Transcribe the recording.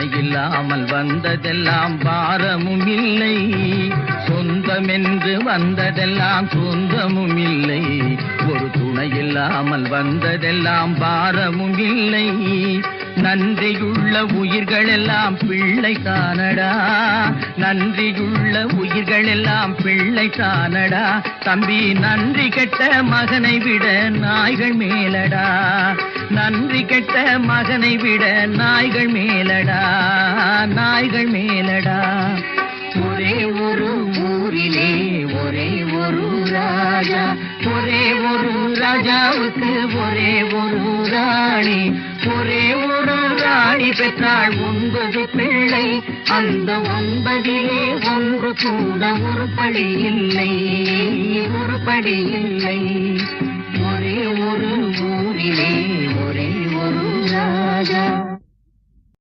துணை இல்லாமல் வந்ததெல்லாம் பாரமும் இல்லை, சொந்தமென்று வந்ததெல்லாம் சொந்தமும் இல்லை. ஒரு துணை இல்லாமல் வந்ததெல்லாம் பாரமும் இல்லை. நன்றியுள்ள உயிர்களெல்லாம் பிள்ளை தானடா, நன்றியுள்ள உயிர்களெல்லாம் பிள்ளை தானடா. தம்பி நன்றி கெட்ட மகனை விட நாய்கள் மேலடா, நன்றி கெட்ட மகனை விட நாய்கள் மேலடா, நாய்கள் மேலடா. ஒரே ஒரு ஊரிலே ஒரே ஒரு ராஜா, ஒரே ஒரு ராஜாவுக்கு ஒரே ஒரு ராணி. ஒரே ஒரு ராணி பெற்றாள் 9 பிள்ளை, அந்த 9லே ஒன்று கூட உருப்படி இல்லை, உருப்படி இல்லை. ஒரே ஒரு ஊரிலே ஒரே ஒரு ராஜா.